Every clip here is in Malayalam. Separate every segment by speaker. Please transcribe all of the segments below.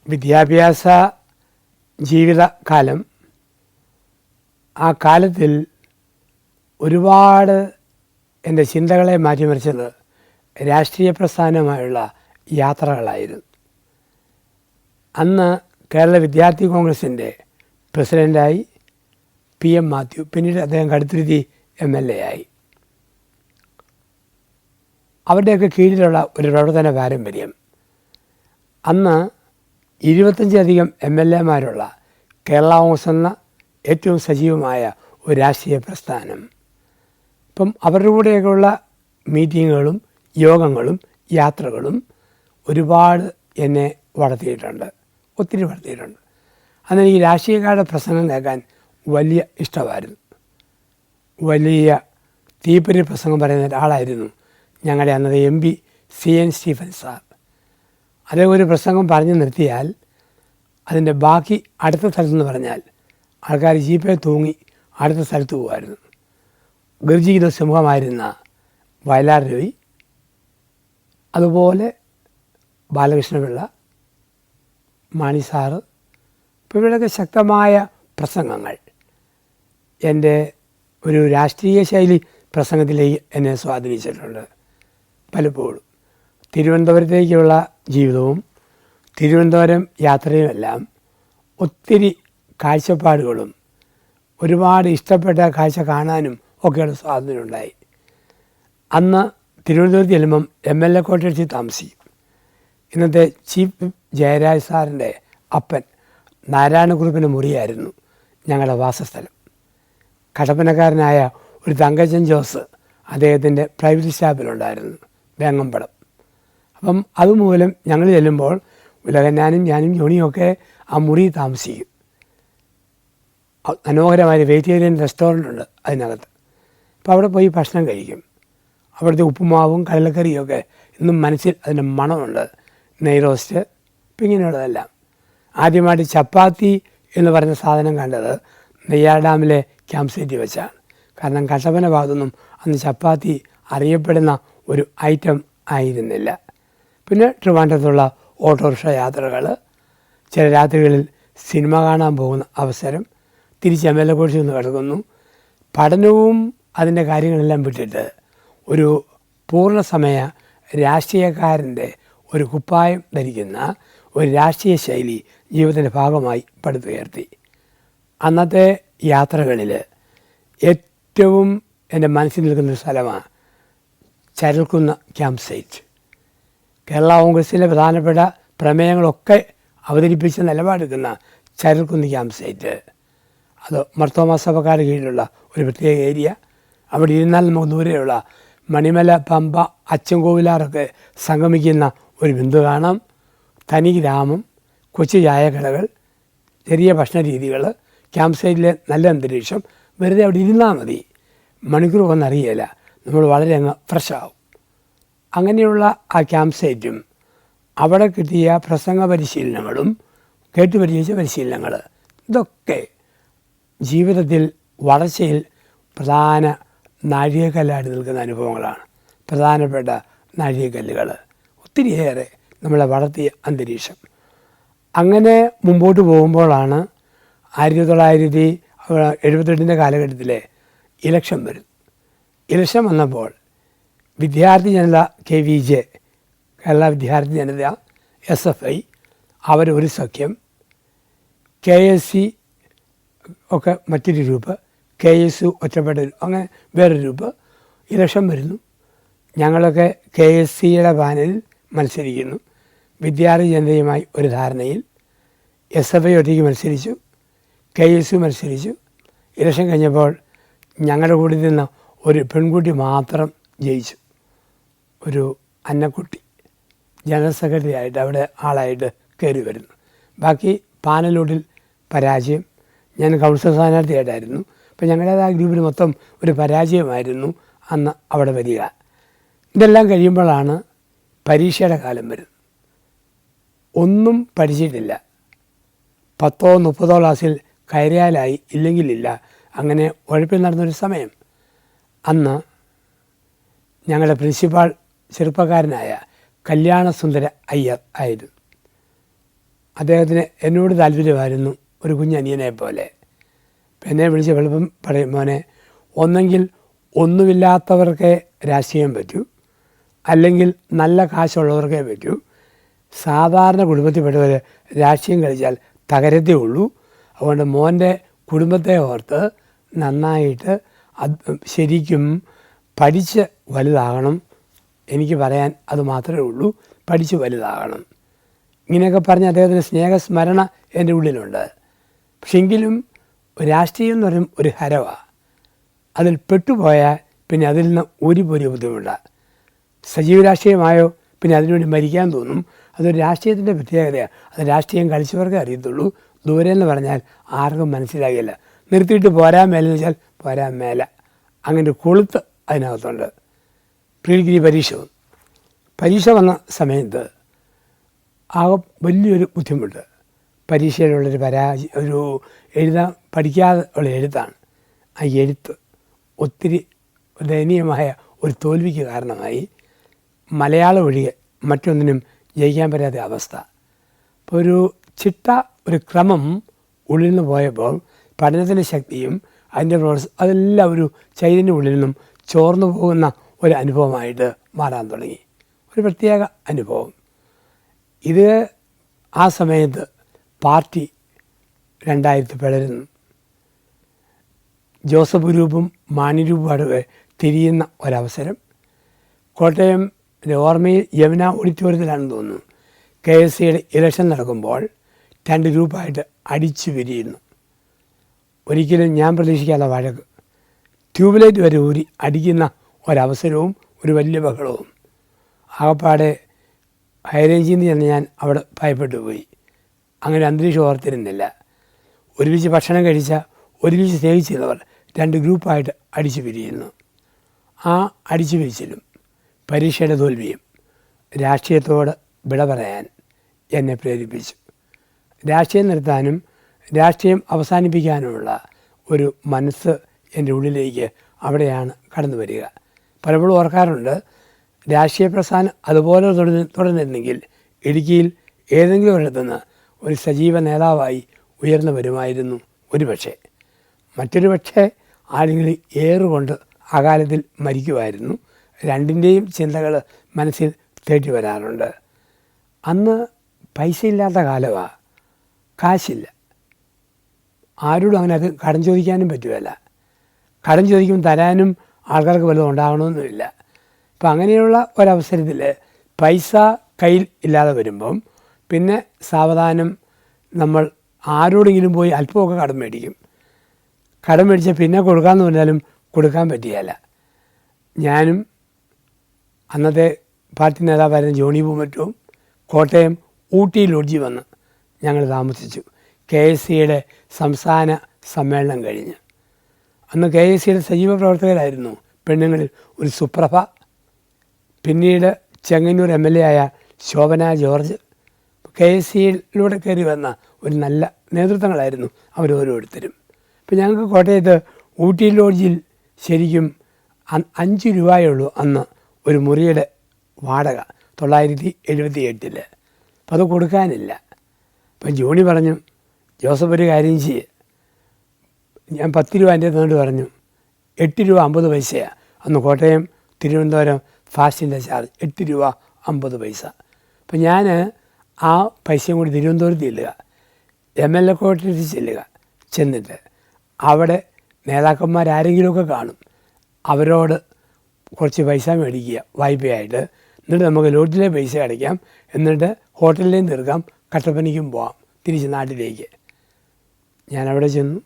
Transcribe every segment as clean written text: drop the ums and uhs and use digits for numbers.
Speaker 1: വിദ്യാഭ്യാസ ജീവിതകാലം, ആ കാലത്തിൽ ഒരുപാട് എൻ്റെ ചിന്തകളെ മാറ്റിമറിച്ചത് രാഷ്ട്രീയ പ്രസ്ഥാനമായുള്ള യാത്രകളായിരുന്നു. അന്ന് കേരള വിദ്യാർത്ഥി കോൺഗ്രസിൻ്റെ പ്രസിഡൻ്റായി PM മാത്യു, പിന്നീട് അദ്ദേഹം കടുത്തുരുത്തി MLA ആയി. അവരുടെയൊക്കെ കീഴിലുള്ള ഒരു പ്രവർത്തന പാരമ്പര്യം. അന്ന് 25 MLAമാരുള്ള കേരള കോൺഗ്രസ് എന്ന ഏറ്റവും സജീവമായ ഒരു രാഷ്ട്രീയ പ്രസ്ഥാനം. ഇപ്പം അവരുടെ കൂടെയൊക്കെയുള്ള മീറ്റിങ്ങുകളും യോഗങ്ങളും യാത്രകളും ഒരുപാട് എന്നെ വളർത്തിയിട്ടുണ്ട്, ഒത്തിരി വളർത്തിയിട്ടുണ്ട്. അന്ന് എനിക്ക് രാഷ്ട്രീയക്കാരുടെ പ്രസംഗം കേൾക്കാൻ വലിയ ഇഷ്ടമായിരുന്നു. വലിയ തീപ്പൊരി പ്രസംഗം പറയുന്ന ഒരാളായിരുന്നു ഞങ്ങളുടെ അന്നത്തെ MP CN സ്റ്റീഫൻ സാർ. അതേ ഒരു പ്രസംഗം പറഞ്ഞു നിർത്തിയാൽ അതിൻ്റെ ബാക്കി അടുത്ത സ്ഥലത്തെന്ന് പറഞ്ഞാൽ ആൾക്കാർ ജീപ്പേ തൂങ്ങി അടുത്ത സ്ഥലത്ത് പോകുമായിരുന്നു. ഗർജിക്കുന്ന സിംഹമായിരുന്ന വയലാർ രവി, അതുപോലെ ബാലകൃഷ്ണപിള്ള, മാണി സാറ്, ഇപ്പോൾ ഇവരുടെയൊക്കെ ശക്തമായ പ്രസംഗങ്ങൾ എൻ്റെ ഒരു രാഷ്ട്രീയ ശൈലി പ്രസംഗത്തിലേക്ക് എന്നെ സ്വാധീനിച്ചിട്ടുണ്ട്. പലപ്പോഴും തിരുവനന്തപുരത്തേക്കുള്ള ജീവിതവും തിരുവനന്തപുരം യാത്രയുമെല്ലാം ഒത്തിരി കാഴ്ചപ്പാടുകളും ഒരുപാട് ഇഷ്ടപ്പെട്ട കാഴ്ച കാണാനും ഒക്കെയുള്ള സ്വാതന്ത്ര്യമുണ്ടായി. അന്ന് തിരുവനന്തപുരത്ത് ചെല്ലുമ്പം MLA ക്വാർട്ടേഴ്സിൽ താമസിക്കും. ഇന്നത്തെ ചീഫ് ജയരാജ് സാറിൻ്റെ അപ്പൻ നാരായണക്കുറുപ്പിൻ്റെ മുറിയായിരുന്നു ഞങ്ങളുടെ വാസസ്ഥലം. കട്ടപ്പനക്കാരനായ ഒരു തങ്കച്ചൻ ജോസ് അദ്ദേഹത്തിൻ്റെ പ്രൈവറ്റ് സ്റ്റാഫിലുണ്ടായിരുന്നു, വേങ്ങമ്പടം. അപ്പം അതുമൂലം ഞങ്ങൾ ചെല്ലുമ്പോൾ ഉലകന്നാനും ഞാനും ജോണിയൊക്കെ ആ മുറി താമസിക്കും. മനോഹരമായ വെജിറ്റേറിയൻ റെസ്റ്റോറൻ്റ് ഉണ്ട് അതിനകത്ത്. അപ്പോൾ അവിടെ പോയി ഭക്ഷണം കഴിക്കും. അവിടുത്തെ ഉപ്പുമാവും കടലക്കറിയൊക്കെ ഇന്നും മനസ്സിൽ അതിൻ്റെ മണമുണ്ട്. നെയ് റോസ്റ്റ്, ഇപ്പം ഇങ്ങനെയുള്ളതെല്ലാം. ആദ്യമായിട്ട് ചപ്പാത്തി എന്ന് പറഞ്ഞ സാധനം കണ്ടത് നെയ്യാർ ഡാമിലെ ക്യാമ്പ് സൈറ്റിൽ വെച്ചാണ്. കാരണം കട്ടപ്പന ഭാഗത്തൊന്നും അന്ന് ചപ്പാത്തി അറിയപ്പെടുന്ന ഒരു ഐറ്റം ആയിരുന്നില്ല. പിന്നെ ട്രിവാൻഡ്രത്തുള്ള ഓട്ടോറിക്ഷ യാത്രകൾ, ചില രാത്രികളിൽ സിനിമ കാണാൻ പോകുന്ന അവസരം, തിരിച്ച് MLA കോഴ്സിൽ നിന്ന് കിടക്കുന്നു. പഠനവും അതിൻ്റെ കാര്യങ്ങളെല്ലാം വിട്ടിട്ട് ഒരു പൂർണ്ണസമയ രാഷ്ട്രീയക്കാരൻ്റെ ഒരു കുപ്പായം ധരിക്കുന്ന ഒരു രാഷ്ട്രീയ ശൈലി ജീവിതത്തിൻ്റെ ഭാഗമായി പടുത്തുയർത്തി. അന്നത്തെ യാത്രകളിൽ ഏറ്റവും എൻ്റെ മനസ്സിൽ നിൽക്കുന്നൊരു സ്ഥലമാണ് ചരൽക്കുന്ന് ക്യാമ്പ് സൈറ്റ്. കേരള കോൺഗ്രസിലെ പ്രധാനപ്പെട്ട പ്രമേയങ്ങളൊക്കെ അവതരിപ്പിച്ച് നിലപാടെടുക്കുന്ന ചരൽക്കുന്ന് ക്യാമ്പ് സൈറ്റ്. അത് മർത്തോമാ സഭക്കാരുടെ കീഴിലുള്ള ഒരു പ്രത്യേക ഏരിയ. അവിടെ ഇരുന്നാൽ നമുക്ക് ദൂരെയുള്ള മണിമല, പമ്പ, അച്ചൻകോവിലാറൊക്കെ സംഗമിക്കുന്ന ഒരു ബിന്ദു കാണാം. തനി ഗ്രാമം, കൊച്ചു ചായക്കടകൾ, ചെറിയ ഭക്ഷണ രീതികൾ, ക്യാമ്പ് സൈറ്റിലെ നല്ല അന്തരീക്ഷം. വെറുതെ അവിടെ ഇരുന്നാൽ മതി, മണിക്കൂർ വന്നറിയില്ല, നമ്മൾ വളരെ അങ്ങ് ഫ്രഷാവും. അങ്ങനെയുള്ള ആ ക്യാമ്പ് സൈറ്റും അവിടെ കിട്ടിയ പ്രസംഗ പരിശീലനങ്ങളും കേട്ടു പരിചയിച്ച പരിശീലനങ്ങൾ, ഇതൊക്കെ ജീവിതത്തിൽ വളർച്ചയിൽ പ്രധാന നാഴികക്കല്ലായിട്ട് നിൽക്കുന്ന അനുഭവങ്ങളാണ്. പ്രധാനപ്പെട്ട നാഴികക്കല്ലുകൾ, ഒത്തിരിയേറെ നമ്മളെ വളർത്തിയ അന്തരീക്ഷം. അങ്ങനെ മുമ്പോട്ട് പോകുമ്പോഴാണ് 1978 കാലഘട്ടത്തിലെ ഇലക്ഷൻ വരും. ഇലക്ഷൻ വന്നപ്പോൾ വിദ്യാർത്ഥി ജനത KVJ, കേരള വിദ്യാർത്ഥി ജനത, SFI, അവരൊരു സഖ്യം, KSC ഒക്കെ മറ്റൊരു ഗ്രൂപ്പ്, KSU ഒറ്റപ്പെട്ട അങ്ങനെ വേറൊരു ഗ്രൂപ്പ്. ഇലക്ഷൻ വരുന്നു. ഞങ്ങളൊക്കെ KSCയുടെ പാനലിൽ മത്സരിക്കുന്നു. വിദ്യാർത്ഥി ജനതയുമായി ഒരു ധാരണയിൽ SFI ഒറ്റയ്ക്ക് മത്സരിച്ചു, KSU മത്സരിച്ചു. ഇലക്ഷൻ കഴിഞ്ഞപ്പോൾ ഞങ്ങളുടെ കൂടെ നിന്ന ഒരു പെൺകുട്ടി മാത്രം ജയിച്ചു. ഒരു അന്നക്കുട്ടി ജനറൽ സെക്രട്ടറി ആയിട്ട് അവിടെ ആളായിട്ട് കയറി വരുന്നു. ബാക്കി പാനലോട്ടിൽ പരാജയം. ഞാൻ കൗൺസിൽ സ്ഥാനാർത്ഥിയായിട്ടായിരുന്നു. അപ്പം ഞങ്ങളുടേതായ ഗ്രൂപ്പിൽ മൊത്തം ഒരു പരാജയമായിരുന്നു അന്ന് അവിടെ വരിക. ഇതെല്ലാം കഴിയുമ്പോഴാണ് പരീക്ഷയുടെ കാലം വരുന്നത്. ഒന്നും പഠിച്ചിട്ടില്ല. 10ഓ 30ഓ ക്ലാസ്സിൽ കയറിയാലായി, ഇല്ലെങ്കിലില്ല. അങ്ങനെ ഉഴപ്പിൽ നടന്നൊരു സമയം. അന്ന് ഞങ്ങളുടെ പ്രിൻസിപ്പാൾ ചെറുപ്പക്കാരനായ കല്യാണസുന്ദര അയ്യർ ആയിരുന്നു. അദ്ദേഹത്തിന് എന്നോട് താല്പര്യമായിരുന്നു, ഒരു കുഞ്ഞനിയനെ പോലെ. എന്നെ വിളിച്ച് എളുപ്പം പറയും, മോനെ, ഒന്നെങ്കിൽ ഒന്നുമില്ലാത്തവർക്കേ രാഷ്ട്രീയം പറ്റൂ, അല്ലെങ്കിൽ നല്ല കാശുള്ളവർക്കേ പറ്റൂ. സാധാരണ കുടുംബത്തിൽപ്പെട്ടവർ രാഷ്ട്രീയം കളിച്ചാൽ തകരത്തേ ഉള്ളൂ. അതുകൊണ്ട് മോൻ്റെ കുടുംബത്തെ ഓർത്ത് നന്നായിട്ട് ശരിക്കും പഠിച്ച് വലുതാകണം. എനിക്ക് പറയാൻ അത് മാത്രമേ ഉള്ളൂ, പഠിച്ച് വലുതാകണം. ഇങ്ങനെയൊക്കെ പറഞ്ഞ് അദ്ദേഹത്തിന് സ്നേഹസ്മരണ എൻ്റെ ഉള്ളിലുണ്ട്. പക്ഷെ എങ്കിലും രാഷ്ട്രീയം എന്ന് പറയുമ്പോൾ ഒരു ഹരവാണ്. അതിൽ പെട്ടുപോയാൽ പിന്നെ അതിൽ നിന്ന് ഒരു ബുദ്ധിമുട്ടാണ്. സജീവ രാഷ്ട്രീയമായോ പിന്നെ അതിനുവേണ്ടി മരിക്കാൻ തോന്നും. അതൊരു രാഷ്ട്രീയത്തിൻ്റെ പ്രത്യേകതയാണ്. അത് രാഷ്ട്രീയം കളിച്ചവർക്കേ അറിയത്തുള്ളൂ. ദൂരെ എന്ന് പറഞ്ഞാൽ ആർക്കും മനസ്സിലാകില്ല. നിർത്തിയിട്ട് പോരാൻ മേലെന്ന് വെച്ചാൽ പോരാൻ മേല. അങ്ങനെ ഒരു കൊളുത്ത് അതിനകത്തുണ്ട്. പ്രീ ഡിഗ്രി പരീക്ഷ വന്ന സമയത്ത് ആകെ വലിയൊരു ബുദ്ധിമുട്ട്. പരീക്ഷയിലുള്ളൊരു ഒരു എഴുതാൻ പഠിക്കാതെ ഉള്ള എഴുത്താണ്. ആ എഴുത്ത് ഒത്തിരി ദയനീയമായ ഒരു തോൽവിക്ക് കാരണമായി. മലയാളം ഒഴികെ മറ്റൊന്നിനും ജയിക്കാൻ പറ്റാത്ത അവസ്ഥ. അപ്പോൾ ഒരു ചിട്ട, ഒരു ക്രമം ഉള്ളിൽ നിന്ന് പോയപ്പോൾ പഠനത്തിൻ്റെ ശക്തിയും അതിൻ്റെ അതെല്ലാം ഒരു ചൈതന്യം ഉള്ളിൽ നിന്നും ചോർന്നു പോകുന്ന ഒരു അനുഭവമായിട്ട് മാറാൻ തുടങ്ങി. ഒരു പ്രത്യേക അനുഭവം. ഇത് ആ സമയത്ത് പാർട്ടി 2000 പിളരുന്നു. ജോസഫ് ഗ്രൂപ്പും മാണി ഗ്രൂപ്പും അടുത്ത് തിരിയുന്ന ഒരവസരം. കോട്ടയം ഓർമ്മയിൽ യമുന ഓഡിറ്റോറിയത്തിലാണെന്ന് തോന്നുന്നു. KSCയുടെ ഇലക്ഷൻ നടക്കുമ്പോൾ 2 ഗ്രൂപ്പായിട്ട് അടിച്ചു പിരിയുന്നു. ഒരിക്കലും ഞാൻ പ്രതീക്ഷിക്കാത്ത വഴക്ക്, ട്യൂബ്ലൈറ്റ് വരെ ഊരി അടിക്കുന്ന ഒരവസരവും ഒരു വലിയ ബഹളവും. ആകപ്പാടെ ഹൈറേഞ്ചിൽ നിന്ന് ചെന്ന് ഞാൻ അവിടെ ഭയപ്പെട്ടു പോയി. അങ്ങനെ അന്തരീക്ഷം ഓർത്തിരുന്നില്ല. ഒരുമിച്ച് ഭക്ഷണം കഴിച്ച, ഒരുമിച്ച് സ്നേഹിച്ചിരുന്നവർ 2 ഗ്രൂപ്പായിട്ട് അടിച്ചു പിരിയുന്നു. ആ അടിച്ചു പിരിച്ചിലും പരീക്ഷയുടെ തോൽവിയും രാഷ്ട്രീയത്തോട് വിട പറയാൻ എന്നെ പ്രേരിപ്പിച്ചു. രാഷ്ട്രീയം നിർത്താനും രാഷ്ട്രീയം അവസാനിപ്പിക്കാനുമുള്ള ഒരു മനസ്സ് എൻ്റെ ഉള്ളിലേക്ക് അവിടെയാണ് കടന്നു വരിക. പലപ്പോഴും ഓർക്കാറുണ്ട്, രാഷ്ട്രീയ പ്രസ്ഥാനം അതുപോലെ തുടർന്നിരുന്നെങ്കിൽ ഇടുക്കിയിൽ ഏതെങ്കിലും ഒരിടത്തുനിന്ന് ഒരു സജീവ നേതാവായി ഉയർന്നു വരുമായിരുന്നു. ഒരുപക്ഷെ മറ്റൊരു പക്ഷേ ആരെങ്കിലും ഏറുകൊണ്ട് അകാലത്തിൽ മരിക്കുമായിരുന്നു. രണ്ടിൻ്റെയും ചിന്തകൾ മനസ്സിൽ തേടി വരാറുണ്ട്. അന്ന് പൈസ ഇല്ലാത്ത കാലമാണ്. കാശില്ല. ആരോടും അങ്ങനെ അത് കടം ചോദിക്കാനും പറ്റുമല്ല. കടം ചോദിക്കുമ്പോൾ തരാനും ആൾക്കാർക്ക് വല്ലതും ഉണ്ടാകണമെന്നുമില്ല. അപ്പം അങ്ങനെയുള്ള ഒരവസരത്തിൽ പൈസ കയ്യിൽ ഇല്ലാതെ വരുമ്പം പിന്നെ സാവധാനം നമ്മൾ ആരോടെങ്കിലും പോയി അല്പമൊക്കെ കടം മേടിക്കും. കടം മേടിച്ചാൽ പിന്നെ കൊടുക്കാമെന്ന് പറഞ്ഞാലും കൊടുക്കാൻ പറ്റിയല്ല. ഞാനും അന്നത്തെ പാർട്ടി നേതാവായിരുന്ന ജോണി പൂമറ്റവും കോട്ടയം ഊട്ടി ലോഡ്ജിൽ വന്ന് ഞങ്ങൾ താമസിച്ചു. KSCയുടെ സംസ്ഥാന സമ്മേളനം കഴിഞ്ഞ്. അന്ന് KSCയുടെ സജീവ പ്രവർത്തകരായിരുന്നു പെണ്ണുങ്ങളിൽ ഒരു സുപ്രഭ, പിന്നീട് ചെങ്ങന്നൂർ MLA ആയ ശോഭന ജോർജ്. KSCയിലൂടെ കയറി വന്ന ഒരു നല്ല നേതൃത്വങ്ങളായിരുന്നു അവരോരോരുത്തരും. ഇപ്പം ഞങ്ങൾക്ക് കോട്ടയത്ത് ഊട്ടി ലോഡ്ജിൽ ശരിക്കും 5 രൂപയുള്ളൂ അന്ന് ഒരു മുറിയുടെ വാടക 1978. അപ്പം അത് കൊടുക്കാനില്ല. അപ്പം ജോണി പറഞ്ഞു, ജോസഫ് ഒരു കാര്യം ചെയ്യ്. ഞാൻ 10 രൂപ എൻ്റെ തന്നോട് പറഞ്ഞു. 8 രൂപ 50 പൈസയാണ് അന്ന് കോട്ടയം തിരുവനന്തപുരം ഫാസ്റ്റിൻ്റെ ചാർജ്. 8 രൂപ 50 പൈസ. അപ്പം ഞാൻ ആ പൈസയും കൂടി തിരുവനന്തപുരത്ത് ചെല്ലുക, MLA ക്വാർട്ടേഴ്സിൽ ചെല്ലുക. ചെന്നിട്ട് അവിടെ നേതാക്കന്മാരാരെങ്കിലുമൊക്കെ കാണും. അവരോട് കുറച്ച് പൈസ മേടിക്കുക വായ്പയായിട്ട്. എന്നിട്ട് നമുക്ക് ലോഡ്ജിലെ പൈസ അടയ്ക്കാം, എന്നിട്ട് ഹോട്ടലിലേയും തീർക്കാം, കട്ടപ്പനയ്ക്കും പോകാം തിരിച്ച് നാട്ടിലേക്ക്. ഞാനവിടെ ചെന്നു.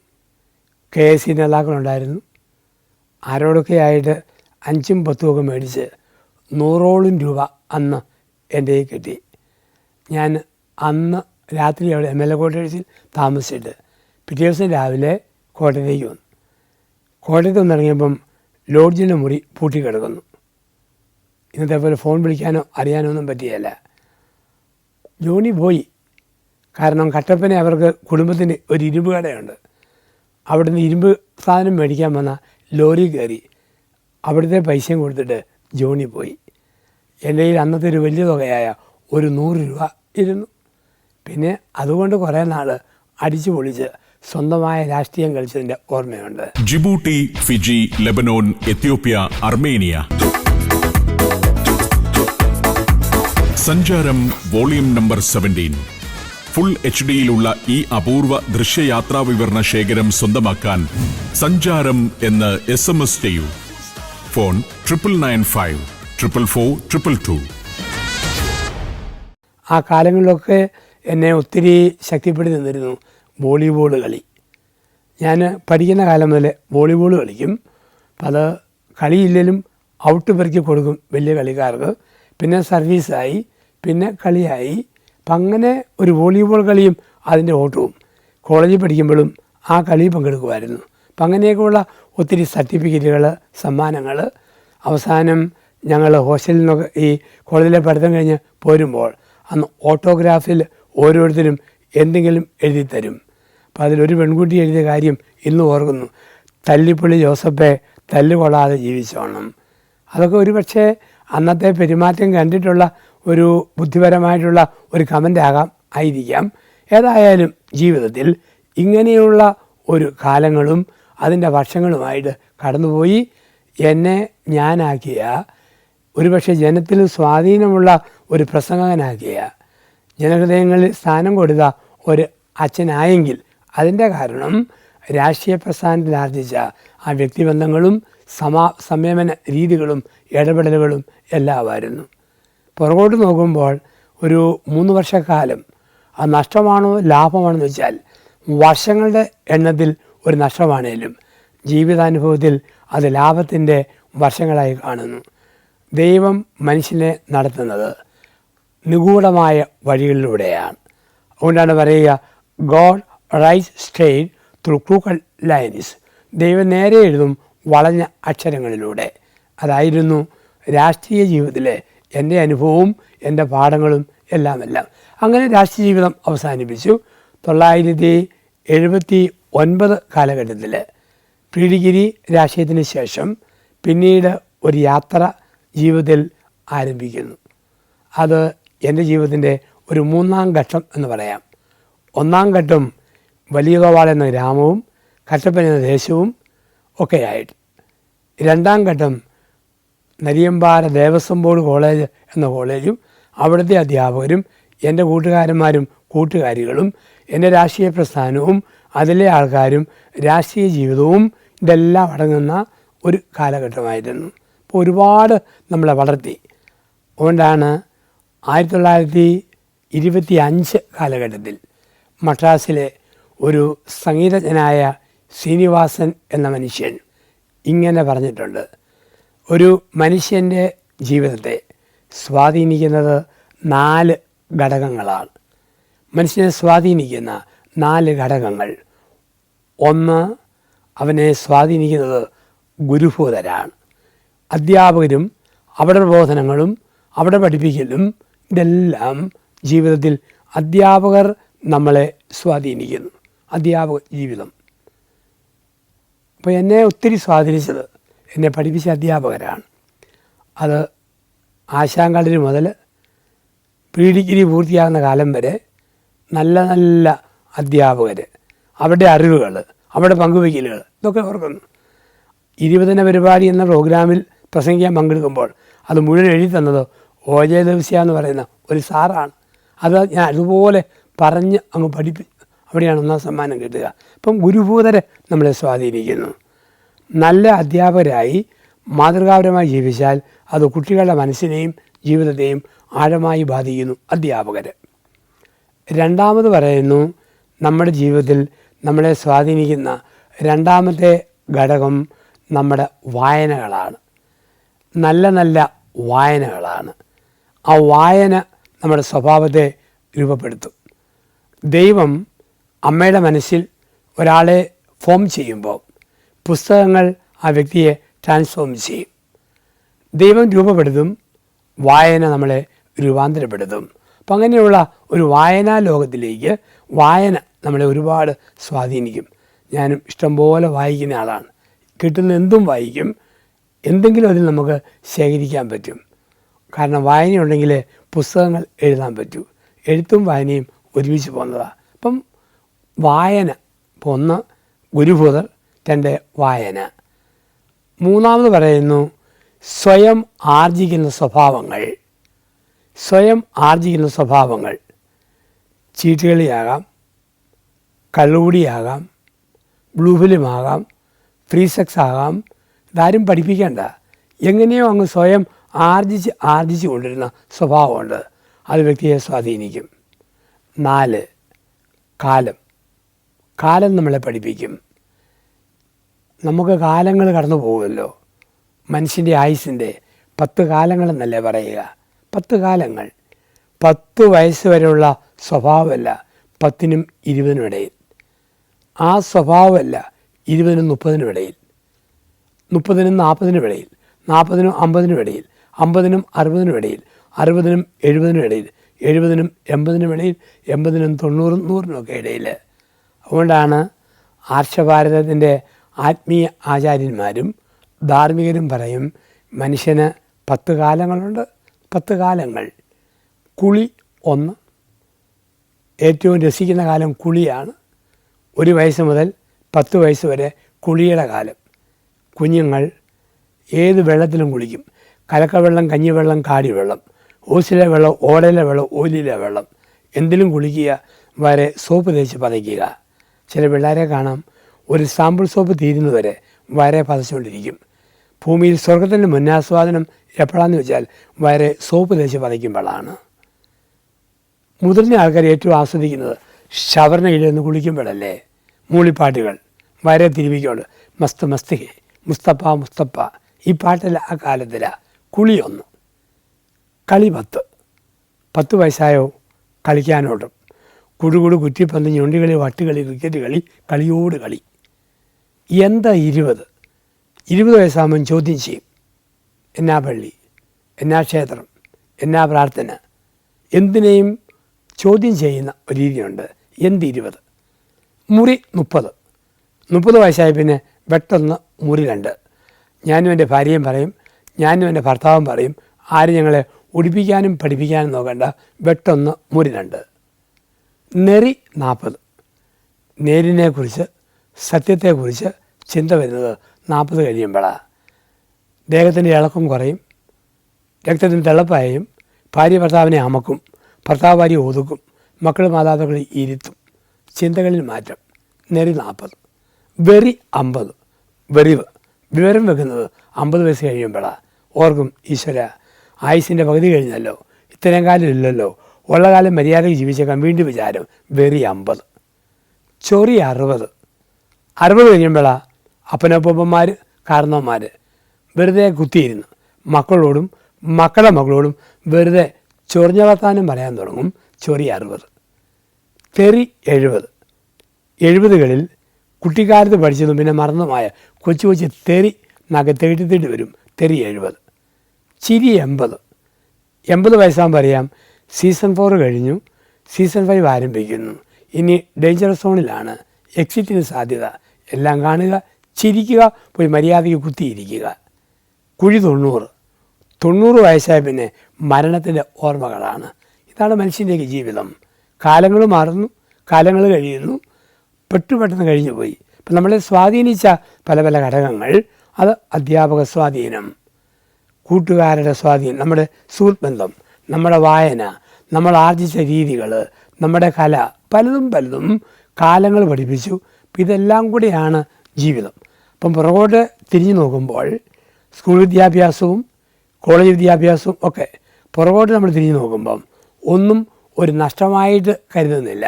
Speaker 1: KSC നേതാക്കളുണ്ടായിരുന്നു. ആരോടൊക്കെ ആയിട്ട് 5ഉം 10ഉം ഒക്കെ മേടിച്ച് 100ഓളം രൂപ അന്ന് എൻ്റെ കയ്യിൽ കിട്ടി. ഞാൻ അന്ന് രാത്രി അവിടെ MLA ക്വാർട്ടേഴ്സിൽ താമസിച്ചിട്ട് പിറ്റേ ദിവസം രാവിലെ കോട്ടയത്തേക്ക് വന്നു. കോട്ടയത്ത് വന്നിറങ്ങിയപ്പം ലോഡ്ജിൻ്റെ മുറി പൂട്ടിക്കിടക്കുന്നു. ഇന്നത്തെ പോലെ ഫോൺ വിളിക്കാനോ അറിയാനോ ഒന്നും പറ്റിയല്ല. ജോണി പോയി. കാരണം കട്ടപ്പന അവർക്ക് കുടുംബത്തിന് ഒരു ഇരുമ്പ് കടയുണ്ട്. അവിടുന്ന് ഇരുമ്പ് സാധനം മേടിക്കാൻ വന്ന ലോറി കയറി അവിടുത്തെ പൈസയും കൊടുത്തിട്ട് ജോണി പോയി. എൻ്റെ കയ്യിൽ അന്നത്തെ ഒരു വലിയ തുകയായ ഒരു 100 രൂപ ഇരുന്നു. പിന്നെ അതുകൊണ്ട് കുറേ നാൾ അടിച്ചു പൊളിച്ച് സ്വന്തമായ രാഷ്ട്രീയം കളിച്ചതിൻ്റെ ഓർമ്മയുണ്ട്.
Speaker 2: Djibouti, Fiji, Lebanon, Ethiopia, Armenia. സഞ്ചാരം വോളിയം നമ്പർ 17. ഫുൾ HD-യിലുള്ള ഈ അപൂർവ ദൃശ്യയാത്രാ വിവരണ ശേഖരം സ്വന്തമാക്കാൻ സഞ്ചാരം എന്ന് SMS ചെയ്യൂ. ഫോൺ 9995 444 222.
Speaker 1: ആ കാലങ്ങളിലൊക്കെ എന്നെ ഒത്തിരി ശക്തിപ്പെടുത്തി നിന്നിരുന്നു വോളിബോൾ കളി. ഞാൻ പഠിക്കുന്ന കാലം മുതൽ വോളിബോൾ കളിക്കും. അപ്പം അത് കളിയില്ലെങ്കിലും ഔട്ട് പെറുക്കി കൊടുക്കും വലിയ കളിക്കാർക്ക്. പിന്നെ സർവീസായി, പിന്നെ കളിയായി. അപ്പം അങ്ങനെ ഒരു വോളിബോൾ കളിയും അതിൻ്റെ ഓട്ടവും കോളേജിൽ പഠിക്കുമ്പോഴും ആ കളി പങ്കെടുക്കുമായിരുന്നു. അപ്പം അങ്ങനെയൊക്കെയുള്ള ഒത്തിരി സർട്ടിഫിക്കറ്റുകൾ, സമ്മാനങ്ങൾ. അവസാനം ഞങ്ങൾ ഹോസ്റ്റലിൽ നിന്നൊക്കെ ഈ കോളേജിലെ പഠിത്തം കഴിഞ്ഞ് പോരുമ്പോൾ അന്ന് ഓട്ടോഗ്രാഫിൽ ഓരോരുത്തരും എന്തെങ്കിലും എഴുതി തരും. അപ്പോൾ അതിലൊരു പെൺകുട്ടി എഴുതിയ കാര്യം ഇന്ന് ഓർക്കുന്നു: തല്ലിപ്പുള്ളി ജോസഫെ, തല്ലുകൊള്ളാതെ ജീവിച്ചോണം. അതൊക്കെ ഒരു പക്ഷേ അന്നത്തെ പെരുമാറ്റം കണ്ടിട്ടുള്ള ഒരു ബുദ്ധിപരമായിട്ടുള്ള ഒരു കമൻ്റ് ആയിരിക്കാം. ഏതായാലും ജീവിതത്തിൽ ഇങ്ങനെയുള്ള ഒരു കാലങ്ങളും അതിൻ്റെ വർഷങ്ങളുമായിട്ട് കടന്നുപോയി. എന്നെ ഞാനാക്കിയ, ഒരുപക്ഷെ ജനത്തിൽ സ്വാധീനമുള്ള ഒരു പ്രസംഗകനാക്കിയ, ജനഹൃദയങ്ങളിൽ സ്ഥാനം കൊടുത്ത ഒരു അച്ഛനായെങ്കിൽ അതിൻ്റെ കാരണം രാഷ്ട്രീയ പ്രസ്ഥാനത്തിൽ ആർജിച്ച ആ വ്യക്തിബന്ധങ്ങളും സംയമന രീതികളും ഇടപെടലുകളും എല്ലാമായിരുന്നു. പുറകോട്ട് നോക്കുമ്പോൾ ഒരു 3 വർഷക്കാലം അത് നഷ്ടമാണോ ലാഭമാണോ എന്ന് വെച്ചാൽ വർഷങ്ങളുടെ എണ്ണത്തിൽ ഒരു നഷ്ടമാണേലും ജീവിതാനുഭവത്തിൽ അത് ലാഭത്തിൻ്റെ വർഷങ്ങളായി കാണുന്നു. ദൈവം മനുഷ്യനെ നടത്തുന്നത് നിഗൂഢമായ വഴികളിലൂടെയാണ്. അതുകൊണ്ടാണ് പറയുക, God writes straight through crooked lines. ദൈവം നേരെ എഴുതും വളഞ്ഞ അക്ഷരങ്ങളിലൂടെ. അതായിരുന്നു രാഷ്ട്രീയ ജീവിതത്തിലെ എൻ്റെ അനുഭവവും എൻ്റെ പാഠങ്ങളും എല്ലാം. അങ്ങനെ രാഷ്ട്രീയ ജീവിതം അവസാനിപ്പിച്ചു. 1979 കാലഘട്ടത്തിൽ പ്രീ ഡിഗ്രി രാഷ്ട്രീയത്തിന് ശേഷം പിന്നീട് ഒരു യാത്ര ജീവിതത്തിൽ ആരംഭിക്കുന്നു. അത് എൻ്റെ ജീവിതത്തിൻ്റെ ഒരു 3-ാം ഘട്ടം എന്ന് പറയാം. 1-ാം ഘട്ടം വലിയ കോവാൾ എന്ന ഗ്രാമവും കട്ടപ്പന എന്ന ദേശവും ഒക്കെയായിട്ട്. 2-ാം ഘട്ടം നരിയമ്പാറ ദേവസ്വം ബോർഡ് കോളേജ് എന്ന കോളേജും അവിടുത്തെ അധ്യാപകരും എൻ്റെ കൂട്ടുകാരന്മാരും കൂട്ടുകാരികളും എൻ്റെ രാഷ്ട്രീയ പ്രസ്ഥാനവും അതിലെ ആൾക്കാരും രാഷ്ട്രീയ ജീവിതവും ഇതെല്ലാം അടങ്ങുന്ന ഒരു കാലഘട്ടമായിരുന്നു. അപ്പോൾ ഒരുപാട് നമ്മളെ വളർത്തി. അതുകൊണ്ടാണ് 1925 കാലഘട്ടത്തിൽ മദ്രാസിലെ ഒരു സംഗീതജ്ഞനായ ശ്രീനിവാസൻ എന്ന മനുഷ്യൻ ഇങ്ങനെ പറഞ്ഞിട്ടുണ്ട്: ഒരു മനുഷ്യൻ്റെ ജീവിതത്തെ സ്വാധീനിക്കുന്നത് 4 ഘടകങ്ങളാണ്. മനുഷ്യനെ സ്വാധീനിക്കുന്ന 4 ഘടകങ്ങൾ. 1, അവനെ സ്വാധീനിക്കുന്നത് ഗുരുഭൂതരാണ്. അധ്യാപകരും അവരുടെ പ്രബോധനങ്ങളും അവരുടെ പഠിപ്പിക്കലും ഇതെല്ലാം ജീവിതത്തിൽ അധ്യാപകർ നമ്മളെ സ്വാധീനിക്കുന്നു. അധ്യാപക ജീവിതം. അപ്പോൾ എന്നെ ഒത്തിരി സ്വാധീനിച്ചത് എന്നെ പഠിപ്പിച്ച അധ്യാപകരാണ്. അത് ആശാങ്കളരി മുതൽ പ്രീ ഡിഗ്രി പൂർത്തിയാകുന്ന കാലം വരെ നല്ല നല്ല അധ്യാപകർ, അവരുടെ അറിവുകൾ, അവരുടെ പങ്കുവയ്ക്കലുകൾ ഇതൊക്കെ ഓർക്കുന്നു. 20 പരിപാടി എന്ന പ്രോഗ്രാമിൽ പ്രസംഗിക്കാൻ പങ്കെടുക്കുമ്പോൾ അത് മുഴുവൻ എഴുതി തന്നത് OJ ദേവസ്യ എന്ന് പറയുന്ന ഒരു സാറാണ്. അത് ഞാൻ അതുപോലെ പറഞ്ഞ് അങ്ങ് അവിടെയാണ് 1-ാം സമ്മാനം കിട്ടുക. അപ്പം ഗുരുഭൂതരെ നമ്മളെ സ്വാധീനിക്കുന്നു. നല്ല അധ്യാപകരായി മാതൃകാപരമായി ജീവിച്ചാൽ അത് കുട്ടികളുടെ മനസ്സിനെയും ജീവിതത്തെയും ആഴമായി ബാധിക്കുന്നു അധ്യാപകർ. 2ാമത് പറയുന്നു, നമ്മുടെ ജീവിതത്തിൽ നമ്മളെ സ്വാധീനിക്കുന്ന 2ാമത്തെ ഘടകം നമ്മുടെ വായനകളാണ്. നല്ല നല്ല വായനകളാണ്. ആ വായന നമ്മുടെ സ്വഭാവത്തെ രൂപപ്പെടുത്തും. ദൈവം അമ്മയുടെ മനസ്സിൽ ഒരാളെ ഫോം ചെയ്യുമ്പോൾ പുസ്തകങ്ങൾ ആ വ്യക്തിയെ ട്രാൻസ്ഫോം ചെയ്യും. ദൈവം രൂപപ്പെടുത്തും, വായന നമ്മളെ രൂപാന്തരപ്പെടുത്തും. അപ്പം അങ്ങനെയുള്ള ഒരു വായനാ ലോകത്തിലേക്ക് വായന നമ്മളെ ഒരുപാട് സ്വാധീനിക്കും. ഞാനും ഇഷ്ടംപോലെ വായിക്കുന്ന ആളാണ്. കിട്ടുന്ന എന്തും വായിക്കും. എന്തെങ്കിലും അതിൽ നമുക്ക് ശേഖരിക്കാൻ പറ്റും. കാരണം വായനയുണ്ടെങ്കിൽ പുസ്തകങ്ങൾ എഴുതാൻ പറ്റൂ. എഴുത്തും വായനയും ഒരുമിച്ച് പോകുന്നതാണ്. അപ്പം വായന ഇപ്പോൾ ഒന്ന് ഗുരുഭൂതർ, രണ്ട് വായന. മൂന്നാമത് പറയുന്നു സ്വയം ആർജിക്കുന്ന സ്വഭാവങ്ങൾ. സ്വയം ആർജിക്കുന്ന സ്വഭാവങ്ങൾ ചീട്ടുകളിയാകാം, കള്ളുകൂടിയാകാം, ബ്ലൂ ഫിലിമാകാം, ഫ്രീ സെക്സ് ആകാം. ഇതാരും പഠിപ്പിക്കേണ്ട, എങ്ങനെയോ അങ്ങ് സ്വയം ആർജിച്ച് കൊണ്ടിരുന്ന സ്വഭാവമുണ്ട്. അത് വ്യക്തിയെ സ്വാധീനിക്കും. 4 കാലം നമ്മളെ പഠിപ്പിക്കും. നമുക്ക് കാലങ്ങൾ കടന്നു പോകുമല്ലോ. മനുഷ്യൻ്റെ ആയുസിൻ്റെ 10 കാലങ്ങളെന്നല്ലേ പറയുക. 10 കാലങ്ങൾ. 10 വയസ്സ് വരെയുള്ള സ്വഭാവമല്ല 10നും 20നും ഇടയിൽ. ആ സ്വഭാവമല്ല 20നും 30നും ഇടയിൽ, 30നും 40നും ഇടയിൽ, 40നും 50നും ഇടയിൽ, 50നും 60നും ഇടയിൽ, 60നും 70നും ഇടയിൽ, 70നും 80നും ഇടയിൽ, 80നും 90നും 100നും ഇടയിൽ. അതുകൊണ്ടാണ് ആർഷഭാരതത്തിൻ്റെ ആത്മീയ ആചാര്യന്മാരും ധാർമ്മികരും പറയും മനുഷ്യന് 10 കാലങ്ങളുണ്ട്. 10 കാലങ്ങൾ. കുളി 1. ഏറ്റവും രസിക്കുന്ന കാലം കുളിയാണ്. 1 വയസ്സ് മുതൽ 10 വയസ്സ് വരെ കുളിയുടെ കാലം. കുഞ്ഞുങ്ങൾ ഏത് വെള്ളത്തിലും കുളിക്കും. കലക്കവെള്ളം, കഞ്ഞിവെള്ളം, കാടിവെള്ളം, ഓസിലെ വെള്ളം, ഓടയിലെ വെള്ളം, ഓലിയിലെ വെള്ളം, എന്തിലും കുളിക്കുക. വരെ സോപ്പ് തേച്ച് പതയ്ക്കുക. ചില പിള്ളേരെ കാണാം ഒരു സാമ്പിൾ സോപ്പ് തീരുന്നവരെ വരെ പതച്ചുകൊണ്ടിരിക്കും. ഭൂമിയിൽ സ്വർഗത്തിൻ്റെ മുന്നാസ്വാദനം എപ്പോഴാണെന്ന് വെച്ചാൽ വരെ സോപ്പ് തേച്ച് പതയ്ക്കുമ്പോഴാണ്. മുതിർന്ന ആൾക്കാർ ഏറ്റവും ആസ്വദിക്കുന്നത് ഷവറിന് കീഴിൽ കുളിക്കുമ്പോഴല്ലേ. മൂളിപ്പാട്ടുകൾ വരെ തിരുമിക്കൊണ്ട് മസ്ത് മസ്ത് ഹേ, മുസ്തഫ മുസ്തഫ, ഈ പാട്ടല്ല ആ കാലത്തിലാണ്. കുളി 1. കളി 10 വയസ്സായോ കളിക്കാനോട്ടും. കുടുകുടു, കുറ്റിപ്പന്ത്, ഞൊണ്ടികളി, വട്ടുകളി, ക്രിക്കറ്റ് കളി, കളിയോട് കളി. എന്താ 20 വയസ്സാകുമ്പം ചോദ്യം ചെയ്യും. എന്നാ പള്ളി, എന്നാ ക്ഷേത്രം, എന്നാ പ്രാർത്ഥന, എന്തിനേയും ചോദ്യം ചെയ്യുന്ന ഒരു രീതിയുണ്ട്. എന്ത് 20? മുറി 30 വയസ്സായി പിന്നെ വെട്ടൊന്ന് മുറി 2. ഞാനും എൻ്റെ ഭാര്യയും പറയും, ഞാനും എൻ്റെ ഭർത്താവും പറയും, ആരും ഞങ്ങളെ ഉടിപ്പിക്കാനും പഠിപ്പിക്കാനും നോക്കണ്ട, വെട്ടൊന്ന് മുറി 2. നെറി 40. നേരിനെക്കുറിച്ച്, സത്യത്തെക്കുറിച്ച് ചിന്ത വരുന്നത് 40 കഴിയുമ്പോഴാണ്. ദേഹത്തിൻ്റെ ഇളക്കം കുറയും, രക്തത്തിന് തിളപ്പായും, ഭാര്യ ഭർത്താവിനെ അമക്കും, ഭർത്താവ് ഭാര്യ ഒതുക്കും, മക്കൾ മാതാപിതാക്കളെ ഇരുത്തും. ചിന്തകളിൽ മാറ്റം. നെറി 40. വെറി 50. വെറിവ്, വിവരം വെക്കുന്നത് 50 വയസ്സ് കഴിയുമ്പോഴാണ്. ഓർക്കും, ഈശ്വര ആയുസിൻ്റെ പകുതി കഴിഞ്ഞല്ലോ, ഇത്രയും കാലം ഇല്ലല്ലോ, ഉള്ള കാലം മര്യാദയ്ക്ക് ജീവിച്ചേക്കാൻ വീണ്ടും വിചാരം. വെറി 50. ചൊറി 60. 60 കഴിയുമ്പോഴാണ് അപ്പനപ്പന്മാർ, കാരണവന്മാർ വെറുതെ കുത്തിയിരുന്ന് മക്കളോടും മക്കളുടെ മക്കളോടും വെറുതെ ചൊറിഞ്ഞ വർത്താനം പറയാൻ തുടങ്ങും. ചൊറി 60. തെറി 70. 70കളിൽ കുട്ടിക്കാലത്ത് പഠിച്ചതും പിന്നെ മറന്നുമായ കൊച്ചു കൊച്ചു തെറി നഗത്തെഴുത്തിട്ട് വരും. തെറി 70. ചിരി 80. 80 വയസ്സാകുമ്പോൾ അറിയാം സീസൺ 4 കഴിഞ്ഞു, സീസൺ 5 ആരംഭിക്കുന്നു. ഇനി ഡേഞ്ചർ സോണിലാണ്, എക്സിറ്റിന് സാധ്യത. എല്ലാം കാണുക, ചിരിക്കുക, പോയി മര്യാദയ്ക്ക് കുത്തിയിരിക്കുക. കുഴി 90. 90 വയസ്സായ പിന്നെ മരണത്തിൻ്റെ ഓർമ്മകളാണ്. ഇതാണ് മനുഷ്യൻ്റെയൊക്കെ ജീവിതം. കാലങ്ങൾ മാറുന്നു, കാലങ്ങൾ കഴിയുന്നു, പെട്ടെന്ന് കഴിഞ്ഞു പോയി. ഇപ്പം നമ്മളെ സ്വാധീനിച്ച പല പല ഘടകങ്ങൾ, അത് അധ്യാപക സ്വാധീനം, കൂട്ടുകാരുടെ സ്വാധീനം, നമ്മുടെ സുഹൃത്ത് ബന്ധം, നമ്മുടെ വായന, നമ്മൾ ആർജിച്ച രീതികൾ, നമ്മുടെ കല, പലതും കാലങ്ങൾ പഠിപ്പിച്ചു. ഇതെല്ലാം കൂടിയാണ് ജീവിതം. അപ്പം പുറകോട്ട് തിരിഞ്ഞു നോക്കുമ്പോൾ സ്കൂൾ വിദ്യാഭ്യാസവും കോളേജ് വിദ്യാഭ്യാസവും ഒക്കെ പുറകോട്ട് നമ്മൾ തിരിഞ്ഞു നോക്കുമ്പം ഒന്നും ഒരു നഷ്ടമായിട്ട് കരുതുന്നില്ല.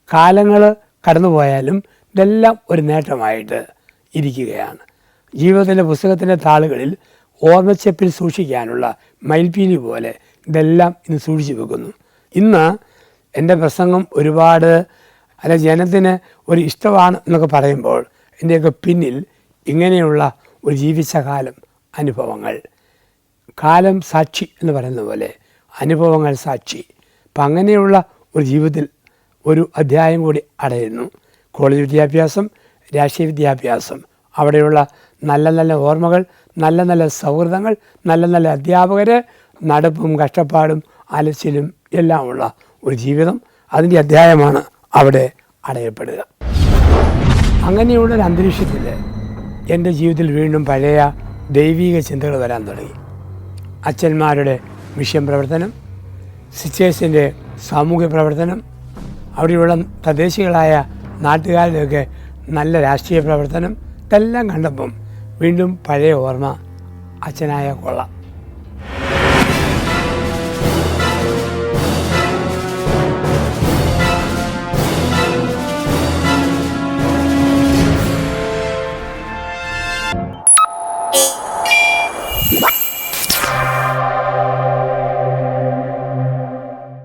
Speaker 1: കാലങ്ങൾ കടന്നു പോയാലും ഇതെല്ലാം ഒരു നേട്ടമായിട്ട് ഇരിക്കുകയാണ്. ജീവിതത്തിൻ്റെ പുസ്തകത്തിൻ്റെ താളുകളിൽ ഓർമ്മച്ചെപ്പിൽ സൂക്ഷിക്കാനുള്ള മയിൽപ്പീലി പോലെ ഇതെല്ലാം ഇന്ന് സൂക്ഷിച്ചു വെക്കുന്നു. ഇന്ന് എൻ്റെ പ്രസംഗം ഒരുപാട് ജനത്തിന് ഒരു ഇഷ്ടമാണ് എന്നൊക്കെ പറയുമ്പോൾ എൻ്റെയൊക്കെ പിന്നിൽ ഇങ്ങനെയുള്ള ഒരു ജീവിച്ച കാലം, അനുഭവങ്ങൾ. കാലം സാക്ഷി എന്ന് പറയുന്ന പോലെ അനുഭവങ്ങൾ സാക്ഷി. അപ്പം അങ്ങനെയുള്ള ഒരു ജീവിതത്തിൽ ഒരു അധ്യായം കൂടി അടയുന്നു. കോളേജ് വിദ്യാഭ്യാസം, രാഷ്ട്രീയ വിദ്യാഭ്യാസം, അവിടെയുള്ള നല്ല നല്ല ഓർമ്മകൾ, നല്ല നല്ല സൗഹൃദങ്ങൾ, നല്ല നല്ല അധ്യാപകർ, നടപ്പും കഷ്ടപ്പാടും അലച്ചിലും എല്ലാമുള്ള ഒരു ജീവിതം. അതിൻ്റെ അധ്യായമാണ് അവിടെ അടയപ്പെടുക. അങ്ങനെയുള്ളൊരു അന്തരീക്ഷത്തിൽ എൻ്റെ ജീവിതത്തിൽ വീണ്ടും പഴയ ദൈവിക ചിന്തകൾ വരാൻ തുടങ്ങി. അച്ഛന്മാരുടെ മിഷൻ പ്രവർത്തനം, സിസ്റ്റേഴ്സിൻ്റെ സാമൂഹ്യ പ്രവർത്തനം, അവിടെയുള്ള തദ്ദേശികളായ നാട്ടുകാരുടെയൊക്കെ നല്ല രാഷ്ട്രീയ പ്രവർത്തനം, ഇതെല്ലാം കണ്ടപ്പം വീണ്ടും പഴയ ഓർമ്മ അച്ഛനായ കൊള്ള.